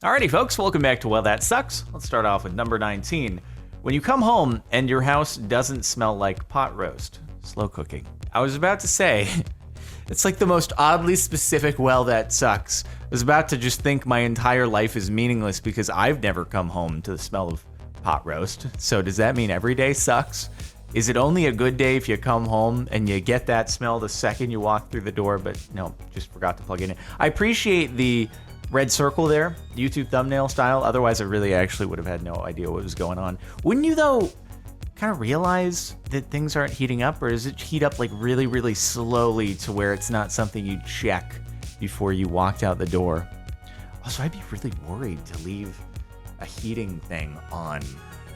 Alrighty, folks, welcome back to Well, That Sucks. Let's start off with number 19. When you come home and your house doesn't smell like pot roast, slow cooking. I was about to say, it's like the most oddly specific Well, That Sucks. I was about to just think my entire life is meaningless because I've never come home to the smell of pot roast. So does that mean every day sucks? Is it only a good day if you come home and you get that smell the second you walk through the door? But no, just forgot to plug it in. I appreciate the red circle there, YouTube thumbnail style. Otherwise, I really actually would have had no idea what was going on. Wouldn't you, though, kind of realize that things aren't heating up? Or does it heat up like really, really slowly to where it's not something you check before you walked out the door? Also, I'd be really worried to leave a heating thing on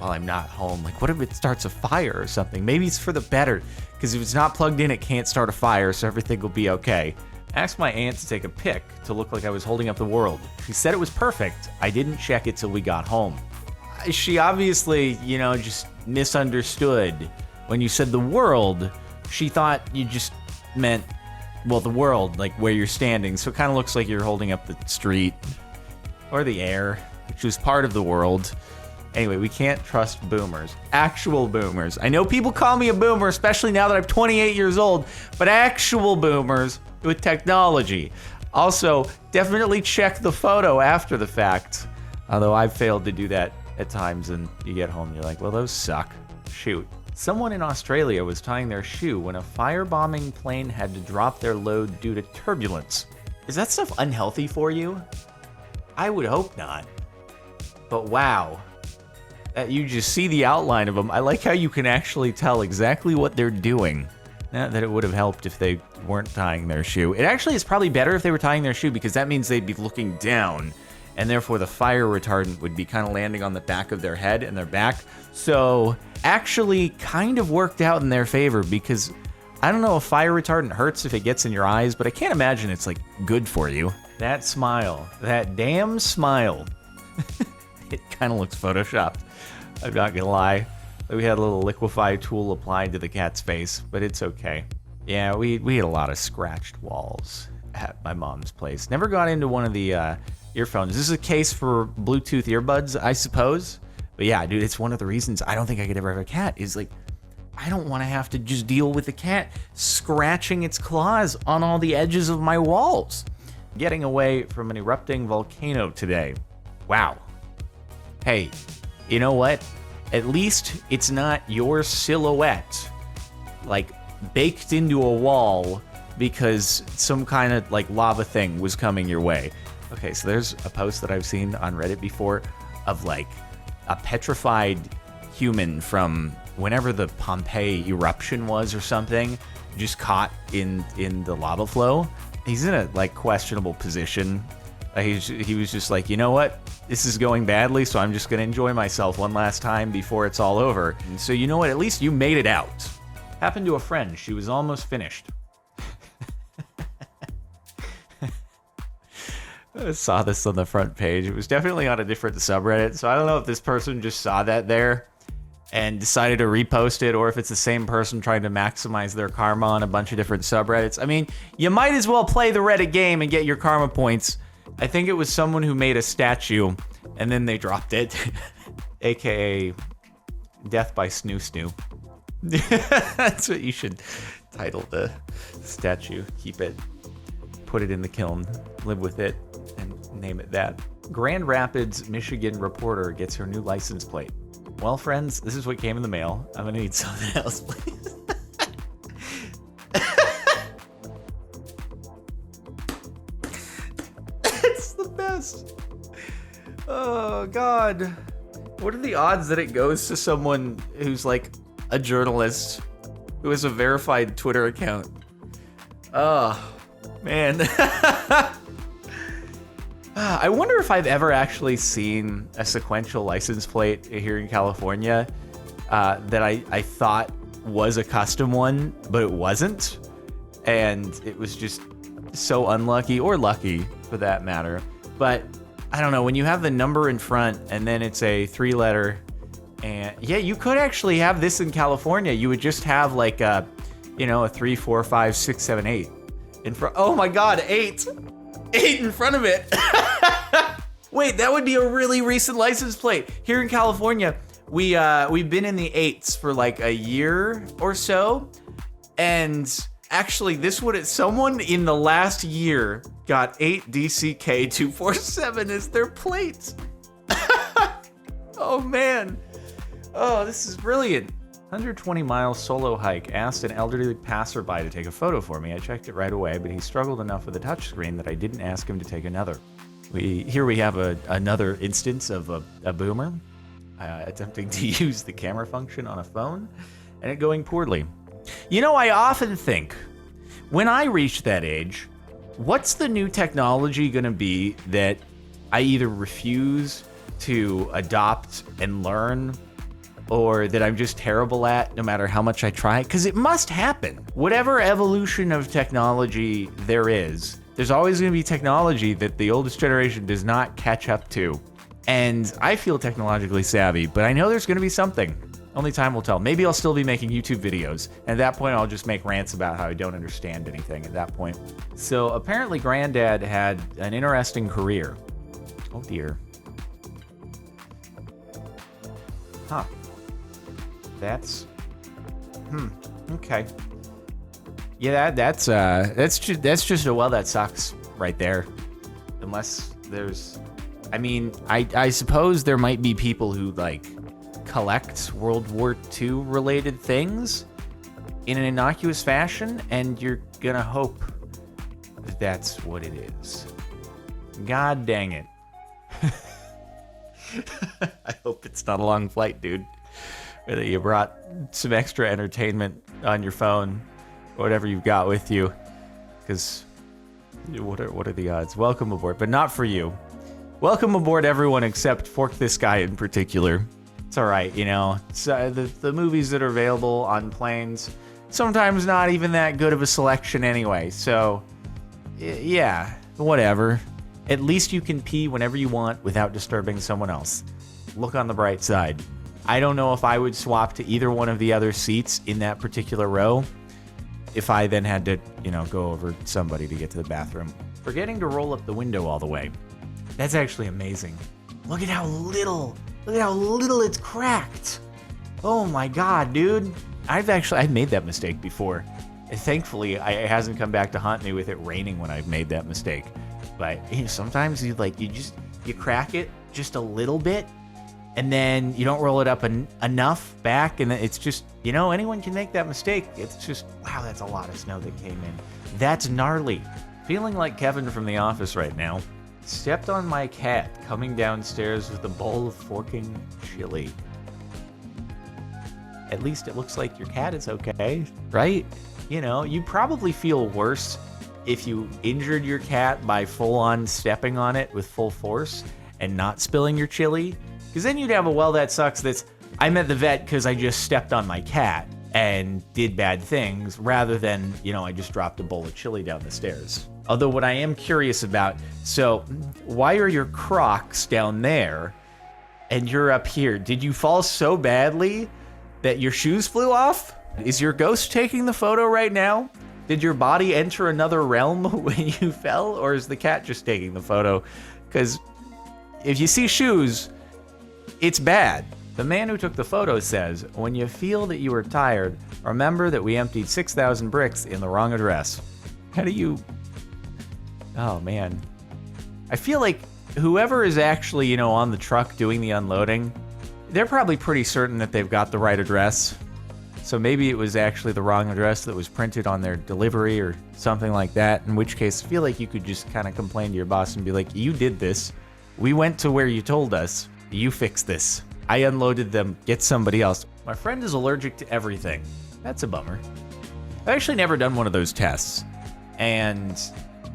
while I'm not home. Like, what if it starts a fire or something? Maybe it's for the better, because if it's not plugged in, it can't start a fire, so everything will be okay. I asked my aunt to take a pic to look like I was holding up the world. She said it was perfect. I didn't check it till we got home. She obviously, just misunderstood. When you said the world, she thought you just meant, well, the world, like where you're standing. So it kind of looks like you're holding up the street or the air, which is part of the world. Anyway, we can't trust boomers. Actual boomers. I know people call me a boomer, especially now that I'm 28 years old, but actual boomers with technology. Also, definitely check the photo after the fact. Although I've failed to do that at times, and you get home and you're like, well, those suck. Shoot. Someone in Australia was tying their shoe when a firebombing plane had to drop their load due to turbulence. Is that stuff unhealthy for you? I would hope not. But wow. You just see the outline of them. I like how you can actually tell exactly what they're doing. Not that it would have helped if they weren't tying their shoe. It actually is probably better if they were tying their shoe, because that means they'd be looking down, and therefore the fire retardant would be kind of landing on the back of their head and their back. So actually kind of worked out in their favor, because I don't know if fire retardant hurts if it gets in your eyes, but I can't imagine it's like good for you. That smile, that damn smile. It kind of looks photoshopped. I'm not gonna lie. We had a little liquefy tool applied to the cat's face, but it's okay. Yeah, we had a lot of scratched walls at my mom's place. Never got into one of the earphones. This is a case for Bluetooth earbuds, I suppose. But yeah, dude, it's one of the reasons I don't think I could ever have a cat, is like, I don't want to have to just deal with the cat scratching its claws on all the edges of my walls. Getting away from an erupting volcano today. Wow. Hey, you know what? At least it's not your silhouette, like, baked into a wall because some kind of, like, lava thing was coming your way. Okay, so there's a post that I've seen on Reddit before of, like, a petrified human from whenever the Pompeii eruption was or something, just caught in the lava flow. He's in a, like, questionable position. He was just like, you know what? This is going badly, so I'm just going to enjoy myself one last time before it's all over. And so you know what? At least you made it out. Happened to a friend. She was almost finished. I saw this on the front page. It was definitely on a different subreddit, so I don't know if this person just saw that there and decided to repost it, or if it's the same person trying to maximize their karma on a bunch of different subreddits. I mean, you might as well play the Reddit game and get your karma points. I think it was someone who made a statue and then they dropped it. AKA Death by Snoo Snoo. That's what you should title the statue. Keep it, put it in the kiln, live with it, and name it that. Grand Rapids, Michigan reporter gets her new license plate. Well, friends, this is what came in the mail. I'm gonna need something else, please. Oh, God. What are the odds that it goes to someone who's like a journalist who has a verified Twitter account? Oh, man. I wonder if I've ever actually seen a sequential license plate here in California that I thought was a custom one, but it wasn't. And it was just so unlucky, or lucky for that matter. But I don't know, when you have the number in front and then it's a 3-letter, and yeah, you could actually have this in California. You would just have like a 3, 4, 5, 6, 7, 8 in front. Oh my God, 8 in front of it. Wait, that would be a really recent license plate. Here in California, we've been in the 8s for like a year or so. And actually, someone in the last year got 8 DCK 247 as their plate. Oh man. Oh, this is brilliant. 120-mile solo hike. Asked an elderly passerby to take a photo for me. I checked it right away, but he struggled enough with the touchscreen that I didn't ask him to take another. Here we have another instance of a boomer attempting to use the camera function on a phone and it going poorly. You know, I often think, when I reach that age, what's the new technology gonna be that I either refuse to adopt and learn, or that I'm just terrible at no matter how much I try? Because it must happen. Whatever evolution of technology there is, there's always gonna be technology that the oldest generation does not catch up to. And I feel technologically savvy, but I know there's gonna be something. Only time will tell. Maybe I'll still be making YouTube videos. And at that point, I'll just make rants about how I don't understand anything at that point. So apparently Granddad had an interesting career. Oh dear. Huh. That's, okay. Yeah, that's just a well that sucks right there. Unless there's, I mean, I suppose there might be people who like collect World War II related things in an innocuous fashion, and you're gonna hope that that's what it is. God dang it. I hope it's not a long flight, dude. Or that you brought some extra entertainment on your phone, or whatever you've got with you. Because what are the odds? Welcome aboard, but not for you. Welcome aboard, everyone, except Fork This Guy in particular. It's all right, you know. The movies that are available on planes, sometimes not even that good of a selection anyway. So, yeah, whatever. At least you can pee whenever you want without disturbing someone else. Look on the bright side. I don't know if I would swap to either one of the other seats in that particular row if I then had to, you know, go over somebody to get to the bathroom. Forgetting to roll up the window all the way. That's actually amazing. Look at how little it's cracked. Oh my God, dude. I've made that mistake before. And thankfully, it hasn't come back to haunt me with it raining when I've made that mistake. But you know, sometimes you crack it just a little bit, and then you don't roll it up enough back, and it's just, you know, anyone can make that mistake. It's just, wow, that's a lot of snow that came in. That's gnarly. Feeling like Kevin from The Office right now. Stepped on my cat coming downstairs with a bowl of forking chili. At least it looks like your cat is okay, right? You know, you'd probably feel worse if you injured your cat by full-on stepping on it with full force and not spilling your chili. Because then you'd have a well that sucks that's, I'm at the vet because I just stepped on my cat and did bad things, rather than, you know, I just dropped a bowl of chili down the stairs. Although what I am curious about, so why are your Crocs down there and you're up here? Did you fall so badly that your shoes flew off? Is your ghost taking the photo right now? Did your body enter another realm when you fell, or is the cat just taking the photo? Because if you see shoes, it's bad. The man who took the photo says, when you feel that you are tired, remember that we emptied 6,000 bricks in the wrong address. How do you... Oh, man. I feel like whoever is actually, you know, on the truck doing the unloading, they're probably pretty certain that they've got the right address. So maybe it was actually the wrong address that was printed on their delivery or something like that, in which case I feel like you could just kind of complain to your boss and be like, you did this. We went to where you told us. You fixed this. I unloaded them. Get somebody else. My friend is allergic to everything. That's a bummer. I've actually never done one of those tests. And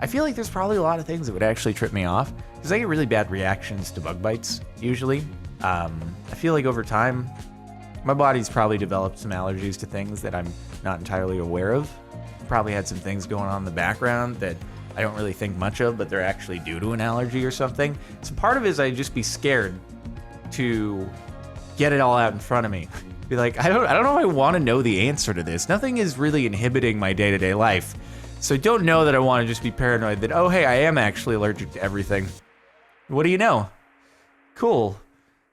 I feel like there's probably a lot of things that would actually trip me off, because I get really bad reactions to bug bites, usually. I feel like over time, my body's probably developed some allergies to things that I'm not entirely aware of. Probably had some things going on in the background that I don't really think much of, but they're actually due to an allergy or something. So part of it is I'd just be scared to get it all out in front of me. Be like, I don't know if I want to know the answer to this. Nothing is really inhibiting my day-to-day life. So I don't know that I want to just be paranoid that, oh, hey, I am actually allergic to everything. What do you know? Cool.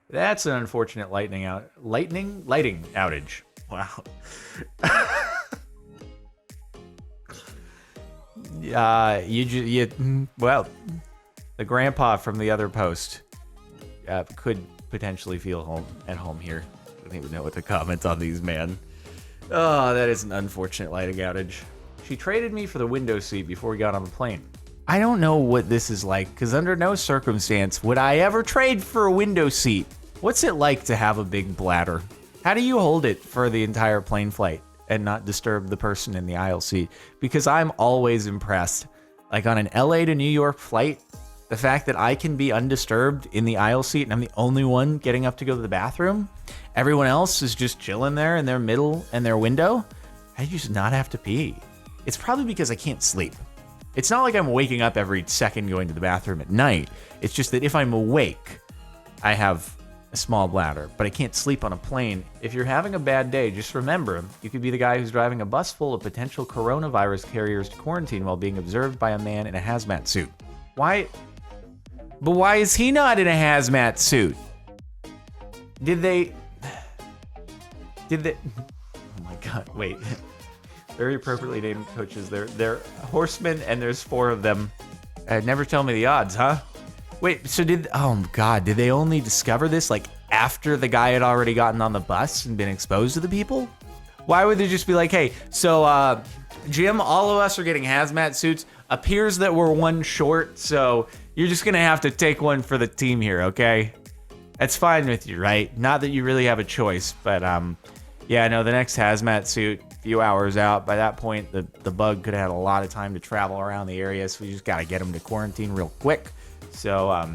That's an unfortunate lighting outage. Wow. Well, the grandpa from the other post could potentially feel at home here. I don't even know what to comment on these, man. Oh, that is an unfortunate lighting outage. She traded me for the window seat before we got on the plane. I don't know what this is like, because under no circumstance would I ever trade for a window seat. What's it like to have a big bladder? How do you hold it for the entire plane flight and not disturb the person in the aisle seat? Because I'm always impressed. Like on an LA to New York flight, the fact that I can be undisturbed in the aisle seat and I'm the only one getting up to go to the bathroom. Everyone else is just chilling there in their middle and their window. I just not have to pee. It's probably because I can't sleep. It's not like I'm waking up every second going to the bathroom at night. It's just that if I'm awake, I have a small bladder, but I can't sleep on a plane. If you're having a bad day, just remember, you could be the guy who's driving a bus full of potential coronavirus carriers to quarantine while being observed by a man in a hazmat suit. Why? But why is he not in a hazmat suit? Did they? Oh my God, wait. Very appropriately named coaches. They're horsemen, and there's 4 of them. Never tell me the odds, huh? Wait, so oh God, did they only discover this like after the guy had already gotten on the bus and been exposed to the people? Why would they just be like, hey, so Jim, all of us are getting hazmat suits. Appears that we're one short, so you're just gonna have to take one for the team here, okay? That's fine with you, right? Not that you really have a choice, but yeah, no, the next hazmat suit, few hours out. By that point, the bug could have had a lot of time to travel around the area, so we just got to get him to quarantine real quick. So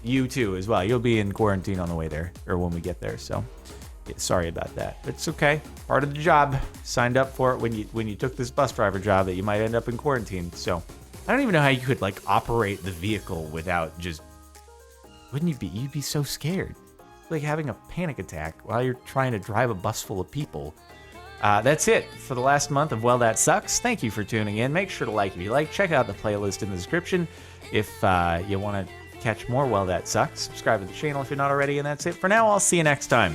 you too as well. You'll be in quarantine on the way there, or when we get there. So yeah, sorry about that. But it's okay. Part of the job. Signed up for it when you took this bus driver job that you might end up in quarantine. So I don't even know how you could like operate the vehicle without just. Wouldn't you be? You'd be so scared, like having a panic attack while you're trying to drive a bus full of people. That's it for the last month of Well That Sucks. Thank you for tuning in. Make sure to like if you like. Check out the playlist in the description if you want to catch more Well That Sucks. Subscribe to the channel if you're not already. And that's it for now. I'll see you next time.